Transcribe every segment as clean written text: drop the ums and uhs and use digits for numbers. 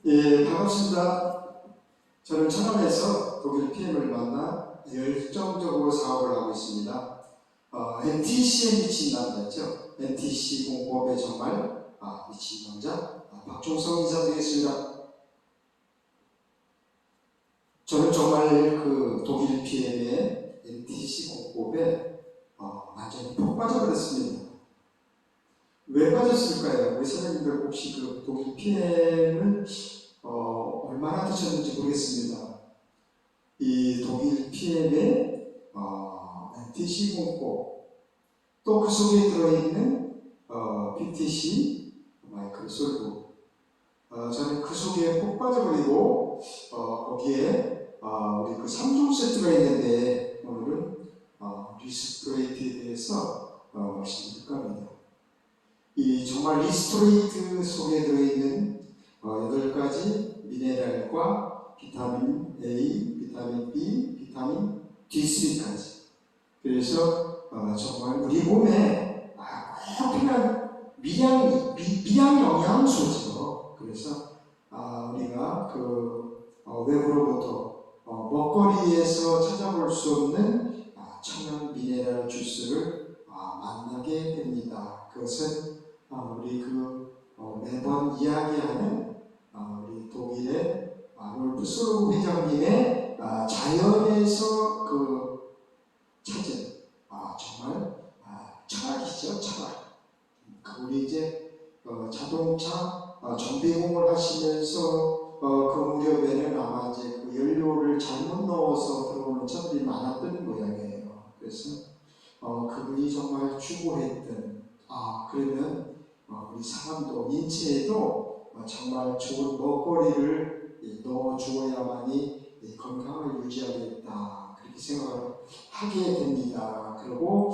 예, 반갑습니다. 저는 천안에서 독일 PM을 만나 열정적으로 사업을 하고 있습니다. NTC에 미친 남자죠. NTC 공법에 정말 미친 남자 박종성 인사드리겠습니다. 저는 정말 그 독일 PM의 NTC 공법에 완전히 푹 빠져버렸습니다. 왜 빠졌을까요? 우리 선생님들 혹시 그 독일 PM을 얼마나 드셨는지 모르겠습니다. 이 독일 PM의 NTC 공법, 또 그 속에 들어있는 PTC 마이크로솔브, 저는 그 속에 푹 빠져버리고 거기에 우리 그 3종 세트가 있는데 오늘은 리스토레이트에 대해서 말씀드릴까 합니다. 이 정말 리스토레이트 속에 들어있는 8가지 미네랄과 비타민 A, 비타민 B, 비타민 D3까지. 그래서 정말 우리 몸에 꼭 필요한 미량 영양소죠. 그래서 우리가 그 외부로부터 먹거리에서 찾아볼 수 없는 천연 미네랄 주스를 만나게 됩니다. 그것은 우리 매번 이야기하는 우리 독일의 롤프 솔로브 회장님의 자연에서 찾은 정말 철학이죠, 철학. 우리 이제 자동차 정비공을 하시면서 그 무렵에는 아마 이제 그 연료를 잘못 넣어서 들어오는 차들이 많았던 모양이에요. 그래서 그분이 정말 추구했던 그러면 우리 사람도 인체에도 정말 좋은 먹거리를 넣어 주어야만이 건강을 유지하겠다 그렇게 생각을 하게 됩니다. 그리고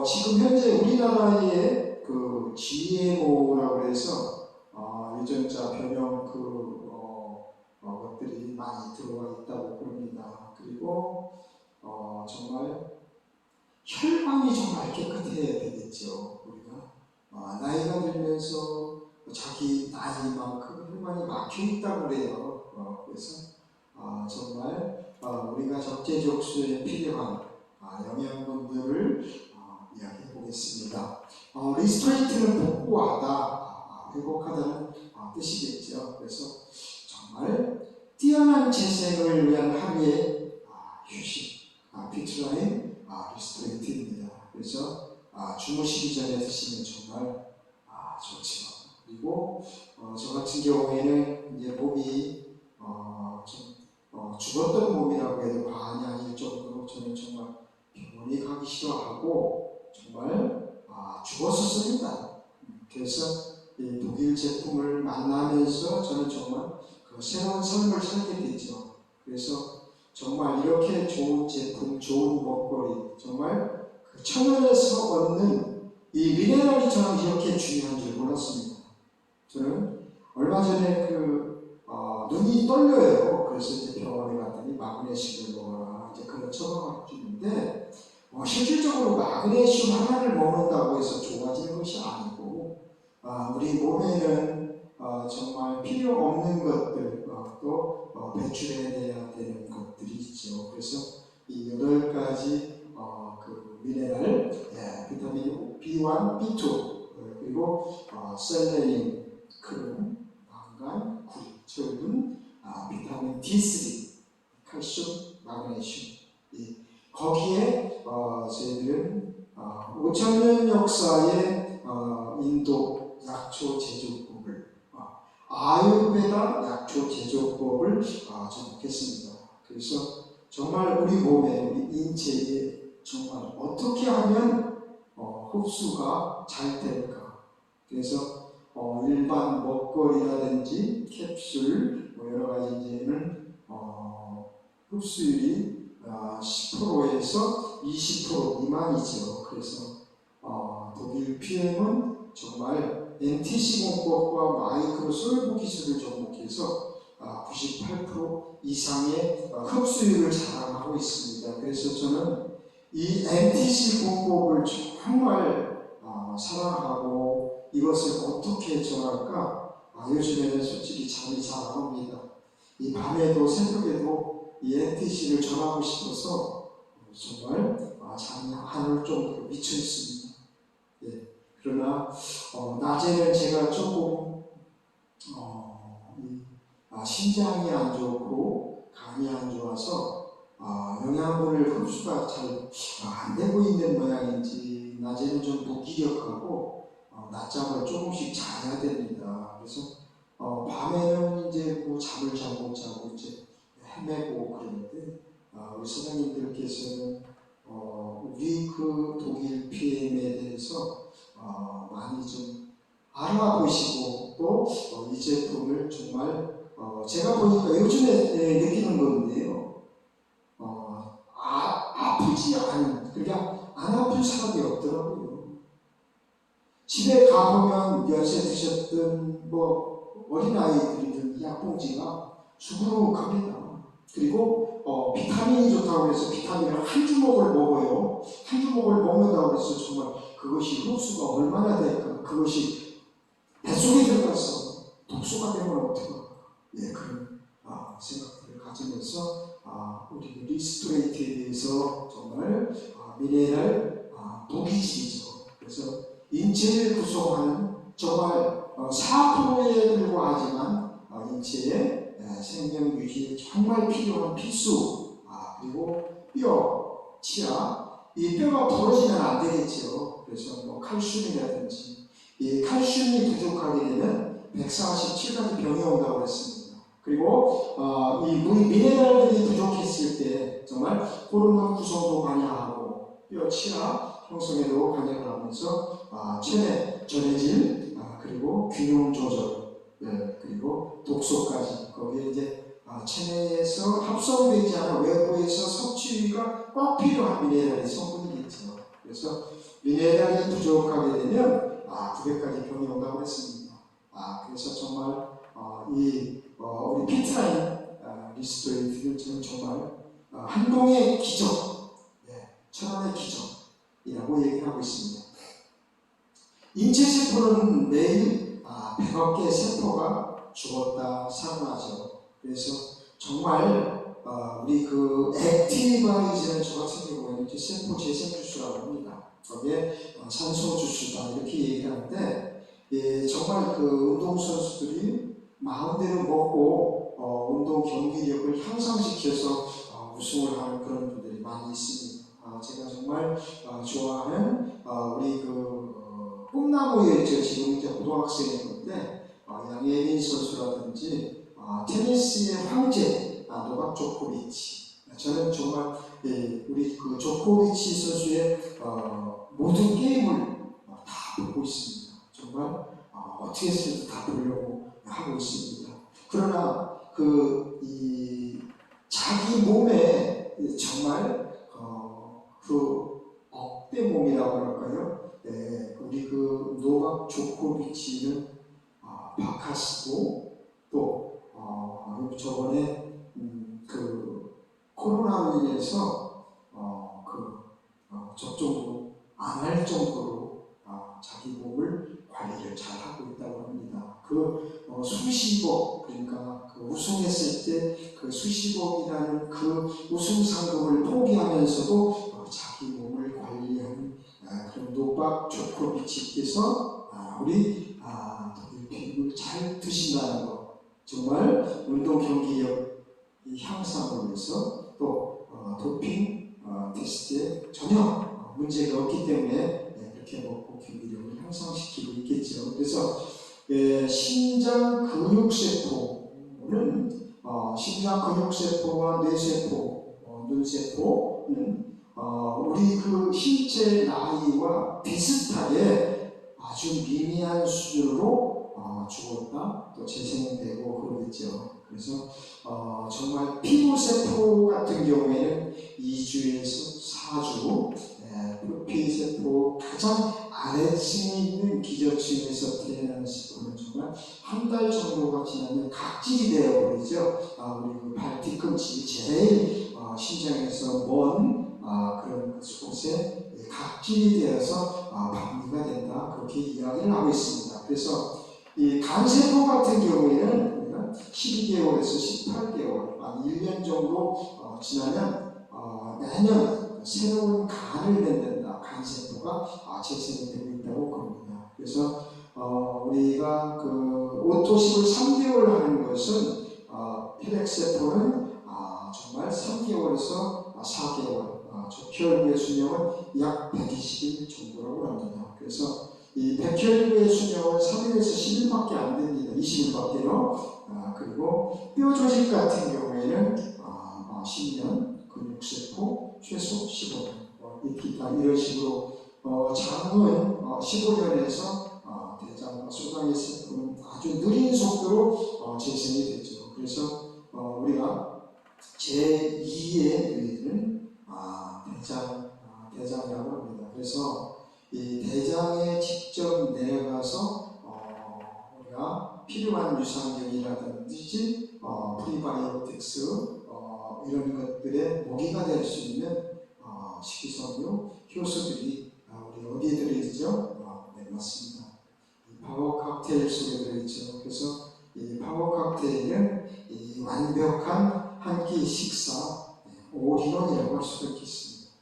지금 현재 우리나라의 그 GMO라고 해서 유전자 변형 것들이 많이 들어와 있다고 봅니다. 그리고 정말 혈관이 정말 깨끗해야 되겠죠. 우리가 나이가 들면서 자기 나이만큼 혈관이 막혀 있다고 그래요. 그래서 정말 우리가 적재적소에 필요한 영양분들을 이야기해 보겠습니다. 리스토레이트는 복구하다, 회복하다는 뜻이겠죠. 그래서 정말 뛰어난 재생을 위한 하루의 휴식, 피트라인 리스토레이트입니다. 그래서 주무시기 전에 드시면 정말 좋죠. 그리고 저 같은 경우에는 이제 몸이 좀 죽었던 몸이라고 해도 과언이 아닐 정도로 저는 정말 병원에 가기 싫어하고 정말 죽었었습니다. 그래서 이 독일 제품을 만나면서 저는 정말 새로운 삶을 살게 됐죠. 그래서 정말 이렇게 좋은 제품, 좋은 먹거리, 정말 그 천연에서 얻는 이 미네랄이 저는 이렇게 중요한 줄 몰랐습니다. 저는 얼마 전에 눈이 떨려요. 그래서 이제 병원에 갔더니 마그네슘을 먹어라. 이제 그런 처방을 주는데 실질적으로 마그네슘 하나를 먹는다고 해서 좋아지는 것이 아니고 우리 몸에는 정말 필요 없는 것들 또 배출해내야 되는 것들이 있죠. 그래서 이 8가지 그 미네랄, 비타민 B1, B2 그리고 셀레늄, 크롬, 망간, 구리, 철분, 비타민 D3, 칼슘, 마그네슘. 거기에 저희들은 5,000년 역사의 인도 약초 제조법을 아유르베다 약초 제조법을 접목했습니다. 그래서 정말 우리 몸에, 우리 인체에 정말 어떻게 하면 흡수가 잘 될까. 그래서 일반 먹거리라든지 캡슐 여러 가지 이제는 흡수율이 10%에서 20% 미만이죠. 그래서 독일 PM은 정말 NTC 공법과 마이크로솔브 기술을 접목해서 98% 이상의 흡수율을 자랑하고 있습니다. 그래서 저는 이 NTC 공법을 정말 사랑하고 이것을 어떻게 정할까 요즘에는 솔직히 잠이 잘 안 옵니다. 이 밤에도 새벽에도 이 NTC를 전하고 싶어서 정말 잠이 안 올 정도로 미쳐 있습니다. 예. 그러나 낮에는 제가 조금 심장이 안 좋고 간이 안 좋아서 영양분을 흡수가 잘 안 되고 있는 모양인지 낮에는 좀 무기력하고 낮잠을 조금씩 자야 됩니다. 그래서 밤에는 이제 뭐 잠을 잘 못 자고 이제 헤매고 그러는데 우리 선생님들께서는 우리 그 독일 PM에 대해서 많이 좀 알아보시고 또 이 제품을 정말 제가 보니까 요즘에 느끼는 건데요. 아프지 않은, 그러니까 안 아픈 사람이 없더라고요. 집에 가보면 연세 드셨던 뭐 어린아이들이든 약봉지가 수두룩합니다. 그리고 비타민이 좋다고 해서 비타민을 한 주먹을 먹어요. 한 주먹을 먹는다고 해서 정말 그것이 흡수가 얼마나 될까? 그것이 뱃속에 들어가서 독소가 되면 어떡할까? 예, 그런 생각들을 가지면서 우리 리스토레이트에 대해서 정말 미네랄 무기질이죠. 그래서 인체를 구성하는 정말 4%에 불과하지만 인체의 생명 유지에 정말 필요한 필수. 그리고 뼈, 치아, 이 뼈가 부러지면 안 되겠죠. 그래서 뭐 칼슘이라든지 이 칼슘이 부족하게 되면 147가지 병이 온다고 했습니다. 그리고 이 미네랄들이 부족했을 때 정말 호르몬 구성도 관여하고 뼈, 치아 형성에도 관여를 하면서 체내, 전해질, 그리고 균형 조절, 그리고 독소까지 거기에 이제 체내에서 합성되지 않아 외부에서 섭취가 꼭 필요한 미네랄의 성분이겠죠. 그래서 미네랄이 부족하게 되면 900가지 병이 온다고 했습니다. 그래서 정말 우리 피트라인 리스토레이트는 저는 정말 한동의 기적, 천원의 기적이라고 얘기하고 있습니다. 인체 세포는 매일 100억 개의 세포가 죽었다 살아나죠. 그래서 정말 우리 그 액티바이즈는 저 같은 경우에는 세포 재생 주스라고 합니다. 거기에 산소 주스다 이렇게 얘기하는데 정말 그 운동 선수들이 마음대로 먹고 운동 경기력을 향상시켜서 우승을 하는 그런 분들이 많이 있습니다. 제가 정말 좋아하는 우리 그 꿈나무였죠. 지금 이제 고등학생이었는데 양예린 선수라든지 테니스의 황제 노박 조코비치. 저는 정말 우리 그 조코비치 선수의 모든 게임을 다 보고 있습니다. 정말 어떻게 해서든 다 보려고 하고 있습니다. 그러나 이 자기 몸에 정말 그 억대 몸이라고 할까요? 우리 그 노박 조코비치는 바카스고 또 저번에 그 코로나로 인해서 접종도 안 할 정도로 자기 몸을 관리를 잘 하고 있다고 합니다. 그 수십억, 그러니까 그 우승했을 때 그 수십억이라는 그 우승 상금을 포기하면서도 자기 몸을 관리하는 그런 노박 조코비치께서 우리 독일 피부를 잘 드신다는 것, 정말 운동 경기력 향상을 위해서 또 도핑 테스트에 전혀 문제가 없기 때문에 이렇게 먹고 경기력을 향상시키고 있겠죠. 그래서 신장 근육세포는 심장 근육세포와 뇌세포, 눈세포는 우리 그 신체 나이와 비슷하게 아주 미미한 수준으로 죽었다 또 재생되고 그러겠죠. 그래서 정말 피부세포 같은 경우에는 2주에서 4주, 표피세포 가장 아래층에 있는 기저층에서 태어나는 세포는 정말 한 달 정도가 지나면 각질이 되어버리죠. 우리 그 발 뒤꿈치 제일 심장에서 먼 그런 곳에 각질이 되어서 박리가 된다 그렇게 이야기를 하고 있습니다. 그래서 이 간세포 같은 경우에는 우리가 12개월에서 18개월, 한 1년 정도 지나면 매년 새로운 간을 맺는다. 간세포가 재생이 되고 있다고 봅니다. 그래서 우리가 그 오토십을 3개월 하는 것은 혈액세포는 정말 3개월에서 4개월, 적혈구의 수명은 약 120일 정도라고 합니다. 그래서 이 백혈구의 수명은 3일에서 10일밖에 안 됩니다. 20일밖에요. 그리고 뼈 조직 같은 경우에는 10년, 근육세포 최소 15년, 기타 이런 식으로 장은 15년에서 대장과 소장의 세포는 아주 느린 속도로 재생이 되죠. 그래서 우리가 제2의 뇌는 대장이라고 합니다. 그래서 이 대장에 직접 내려가서 우리가 필요한 유산균이라든지 프리바이오틱스 이런 것들의 먹이가 될 수 있는 식이섬유, 효소들이 우리 어디에 들어있죠? 네, 맞습니다. 이 파워 칵테일 속에 들어있죠. 그래서 이 파워 칵테일은 이 완벽한 한 끼 식사, 올인원이라고 할 수가 있겠습니다.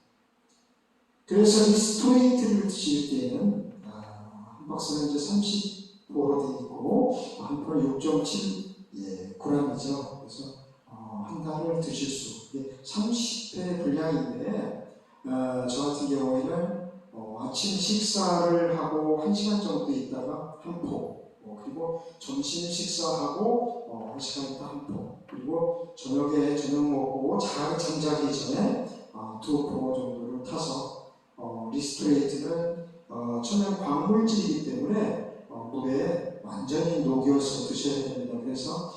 그래서 이 스트레이트를 드실 때는 한 박스는 이제 30포로 되어 있고 한 포는 6.7 g이죠. 그래서 한 달을 드실 수 30회 분량인데 저 같은 경우에는 아침 식사를 하고 1시간 정도 있다가 한 포, 그리고 점심 식사하고 1시간 있다 한 포, 그리고 저녁에 저녁 먹고 잠자기 전에 2포 정도를 타서 리스트레이트는 천연 광물질이기 때문에 물에 완전히 녹여서 드셔야 됩니다. 그래서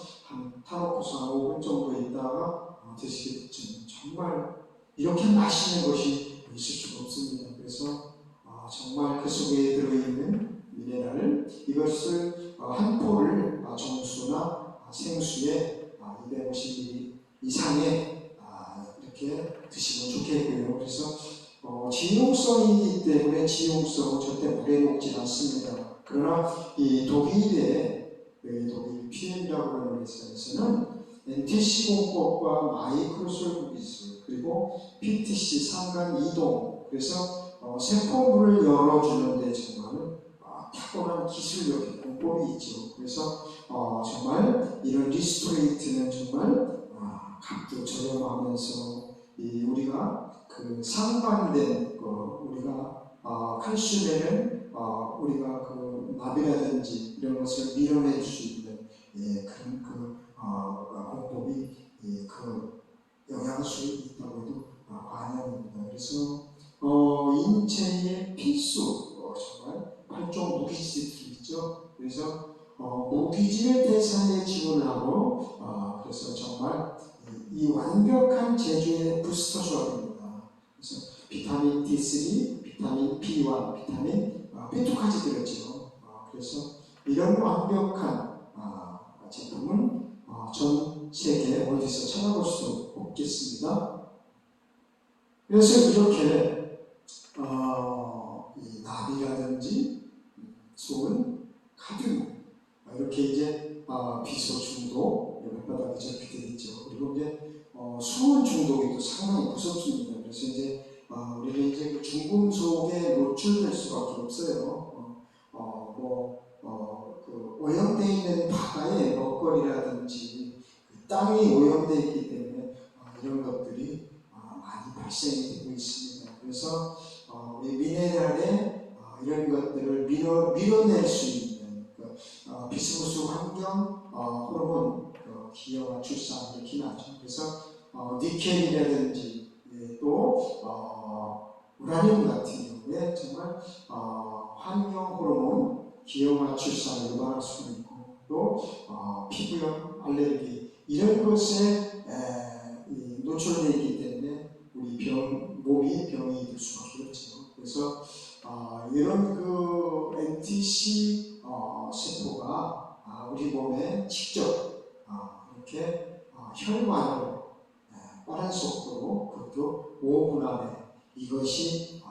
타놓고서 한 5분 정도 있다가 드시게 되죠. 정말 이렇게 맛있는 것이 있을 수가 없습니다. 그래서 정말 그 속에 들어있는 미네랄, 이것을 한 포를 정수나 생수에 250ml 이상에 이렇게 드시면 좋겠고요. 그래서 지용성이기 때문에 지용성은 절대 물에 녹지 않습니다. 그러나 이 독일 PM이라고 하는 회사에서는 NTC 공법과 마이크로솔브 기술, 그리고 PTC 상간 이동, 그래서 세포물을 열어주는데 정말 탁월한 기술력의 공법이 있죠. 그래서 정말 이런 리스토레이트는 정말 값도 저렴하면서 우리가 그 상반된 우리가 칼슘에는 우리가 그 나비라든지 이런 것을 밀어낼 수 있는 그런 공법이 그 영양소에 있다고 해도 과언입니다. 그래서 인체의 필수 정말 8종 무기질이 있죠. 그래서 무기질 대사에 지원을 하고 그래서 정말 이 완벽한 제조의 부스터 조합입니다. 그래서 비타민 D3, 비타민 B1, 비타민 B2까지 들었죠. 그래서 이런 완벽한 제품은 전 세계 어디서 찾아볼 수 없겠습니다. 그래서 이렇게 이 나비라든지 소은, 카듐 이렇게 이제 비소 중독 혓바닥에 접히게 되죠. 그리고 이제 수은 중독이 또 상당히 무섭습니다. 그래서 이제 우리는 이제 그 중금속에 노출될 수밖에 없어요. 그 오염되어 있는 바다의 먹거리라든지 그 땅이 오염되어 있기 때문에 이런 것들이 많이 발생이 되고 있습니다. 그래서 우리 미네랄의 이런 것들을 밀어낼 수 있는 비스무스 환경 호르몬 기형아 출산 이렇게 나죠. 그래서 니켈이라든지 또 우라늄 같은 경우에 정말 환경 호르몬 기형아 출산을 유발할 수 있고 또 피부염, 알레르기 이런 것에 노출되어 있기 때문에 우리 몸이 병이 될 수밖에 없죠. 그래서 이런 그 NTC 세포가 우리 몸에 직접 이렇게 혈관으로 빠른 속도로 그것도 5분 안에 이것이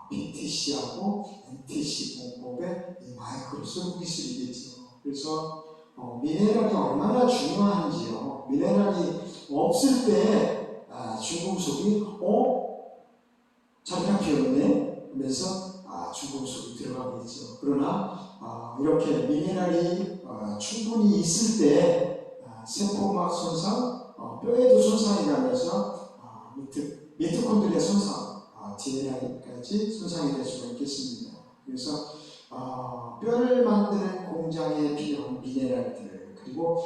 PTC하고 NTC 공법의 이 마이크로솔브 기술이겠죠. 그래서 미네랄이 얼마나 중요한지요. 미네랄이 없을 때 중금속이 자리가 비었네 하면서 중금속이 들어가겠죠. 그러나 이렇게 미네랄이 충분히 있을 때 세포막 손상, 뼈에도 손상이 가면서 미토콘드리아 손상, DNA까지 손상이 될 수가 있겠습니다. 그래서 뼈를 만드는 공장에 필요한 미네랄들, 그리고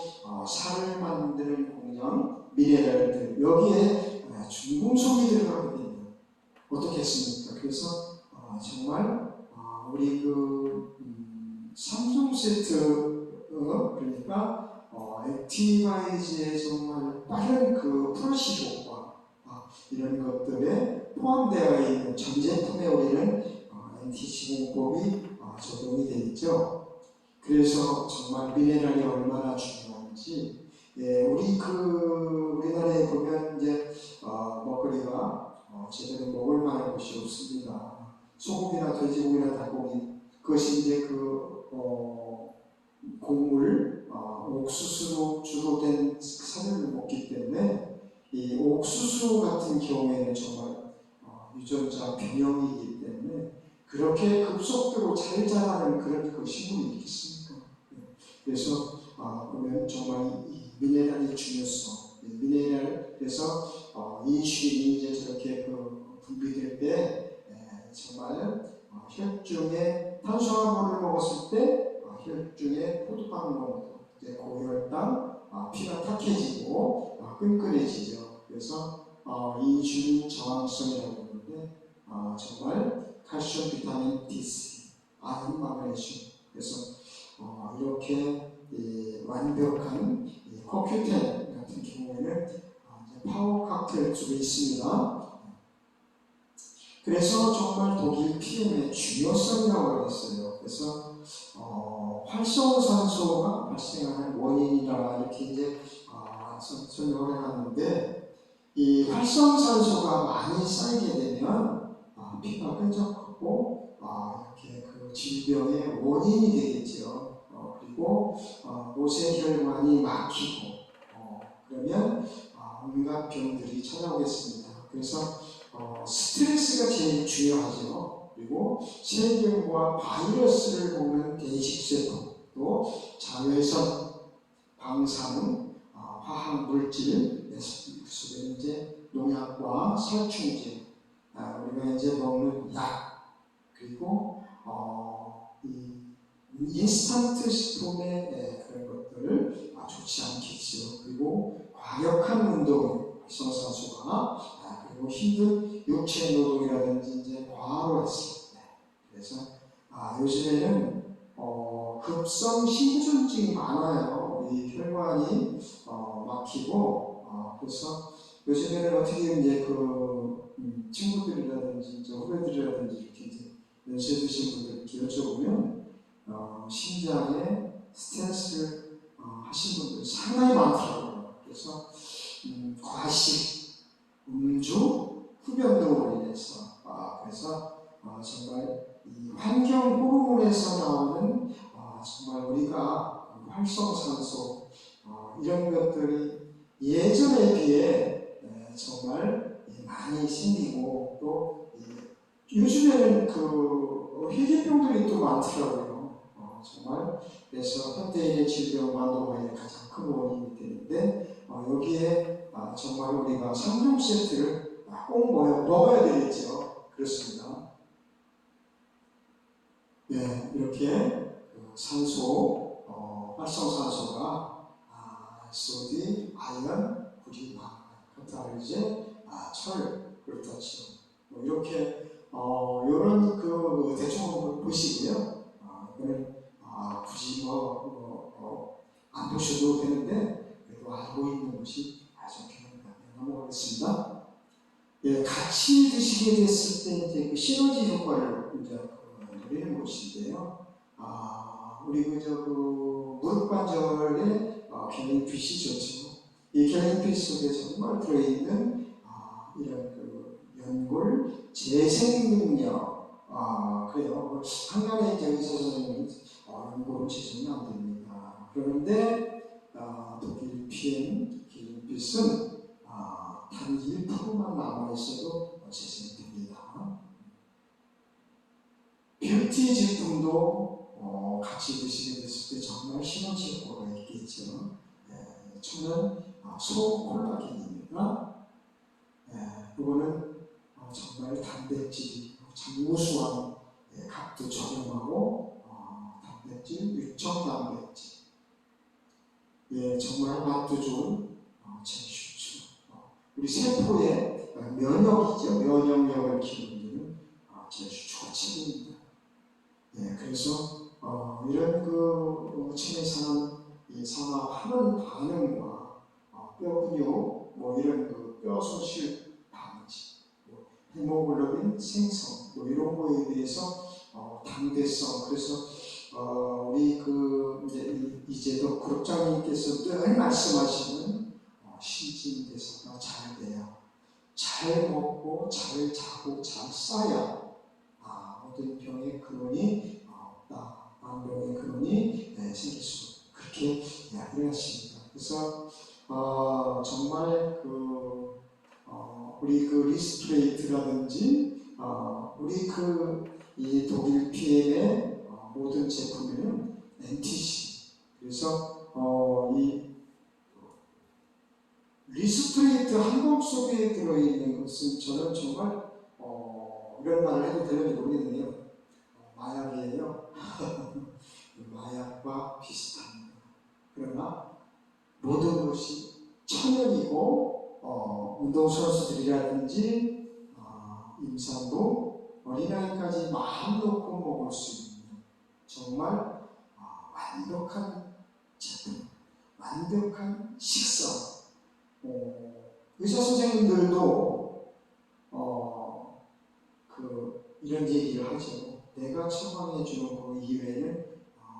살을 만드는 공장 미네랄들, 여기에 중금속이 들어가게 됩니다. 어떻겠습니까? 그래서 정말 우리 그 3종 세트, 그러니까 액티바이즈의 정말 빠른 그 프로시 효과, 이런 것들에 포함되어 있는 전 제품에 우리는 NTC공법이 적용이 되어 있죠. 그래서 정말 미네랄이 얼마나 중요한지, 우리나라에 보면 이제 먹거리가 제대로 먹을 만한 것이 없습니다. 소고기나 돼지고기나 닭고기, 그것이 이제 곡물, 옥수수로 주로 된 사료를 먹기 때문에 이 옥수수 같은 경우에는 정말 유전자 변형이기 때문에 그렇게 급속도로 잘 자라는 그런 그 식물이 있겠습니까? 그래서 보면 정말 이 미네랄의 중요성, 미네랄에서 인슐린이 이제 저렇게 분비될 때 정말 혈중에 탄수화물을 먹었을 때 혈중에 포도당을 먹는 고혈당, 피가 탁해지고 끈끈해지죠. 그래서 인슐린 저항성이라고 하는데 정말 칼슘, 비타민 D3, 아연, 마그네슘, 그래서 이렇게 완벽한 코큐텐 같은 경우에는 파워 칵테일 쪽에 있습니다. 그래서 정말 독일 PM의 중요성이라고 했어요. 그래서 활성산소가 발생하는 원인이다 이렇게 이제 설명을 해놨는데, 이 활성산소가 많이 쌓이게 되면 피가 끈적하고 이렇게 그 질병의 원인이 되겠죠. 그리고 모세혈관이 막히고 그러면 온갖 병들이 찾아오겠습니다. 그래서 스트레스가 제일 중요하죠. 그리고 세균과 바이러스를 보는 대식세포, 또 자외선, 방사능, 화학 물질, 속에 이제 농약과 살충제, 우리가 이제 먹는 약, 그리고 이 인스턴트 식품의 그런 것들을 좋지 않겠죠. 그리고 과격한 운동, 활성산소가 그리고 힘든 육체 노동이라든지 이제 과로 했을 때, 그래서 요즘에는 급성 심전증이 많아요. 이 혈관이 막히고 그래서 요즘에는 어떻게 이제 친구들이라든지 이제 후배들이라든지 이렇게 이제 연세 드신 분들께 여쭤보면 심장에 스트레스를 하신 분들 상당히 많더라고요. 그래서 과식, 음주, 흡연 등으로 인해서 그래서 정말 이 환경 호르몬에서 나오는 정말 우리가 활성산소 이런 것들이 예전에 비해 정말 많이 생기고, 또 요즘에는 희귀병들이 또 많더라고요. 정말 그래서 현대인의 질병 만도가의 가장 큰 원인이 되는데, 여기에 정말 우리가 3종 세트를 꼭 먹어야 되겠죠. 그렇습니다. 이렇게 산소, 활성산소가 소디, 아연, 구리, 카타르제, 철, 그렇다죠. 이렇게 이런 대충 보시고요. 이거는 굳이 안 보셔도 되는데 그래도 알고 있는 것이 좋겠습니다. 넘어가겠습니다. 같이 드시게 됐을 때 이제 그 시너지 효과를 이제 노리는 것인데요. 우리 무릎 관절에 갤린핏이 좋죠. 이 갤린핏 속에 정말 들어있는 이런 연골 재생 능력, 그래요. 한간에 의사 선생님은 연골을 재생이 안 됩니다. 그런데 독일 PM 기름빛은 단 1%만 남아있어도 재생됩니다. 뷰티 제품도 같이 드시게 됐을 때 정말 시너지 효과가 있겠죠. 천연 소콜라겐입니다. 이거는 정말 단백질이 참 우수한, 값도 저렴하고 단백질, 육청 단백질, 정말 맛도 좋은 제슈츠. 우리 세포의 면역이죠. 면역력을 키우는 제슈츠가 최고입니다. 그래서 이런 체내산은 산화하는 반응과 뼈 근육, 이런 뼈 손실 방지, 헤모글로빈 생성, 이런 거에 대해서 당대성. 그래서 우리 이제도 그룹장님께서 늘 말씀하시는 신진대사가 잘 돼요. 잘 먹고 잘 자고 잘 싸야 모든 병의 근원이 없다. 만병의 근원이 생길 수, 그렇게 이야기를 하십니다. 그래서 정말 우리 리스트레이트라든지 우리 이 독일 PM의 모든 제품에는 NTC, 그래서 이 리스트레이트 한 번 속에 들어있는 것은 저는 정말 이런 말을 해도 되는지 모르겠네요. 마약이에요. 마약과 비슷합니다. 그러나 모든 것이 천연이고 운동선수들이라든지 임산부, 어린아이까지 마음 놓고 먹을 수 있는 정말 완벽한 제품, 완벽한 식사. 의사 선생님들도 이런 얘기를 하죠. 내가 처방해 주는 거 이외에는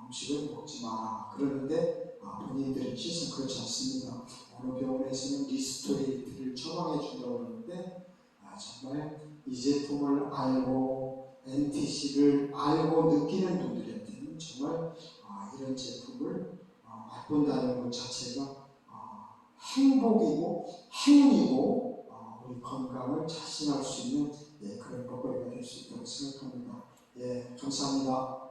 음식을 먹지 마라. 그러는데 본인들은 실상 그렇지 않습니다. 어느 병원에서는 리스토레이트를 처방해 준다고 그러는데 정말 이 제품을 알고 NTC를 알고 느끼는 분들한테는 정말 이런 제품을 맛본다는 것 자체가 행복이고 행운이고 우리 건강을 자신할 수 있는 그런 먹거리가 될 수 있다고 생각합니다. 감사합니다.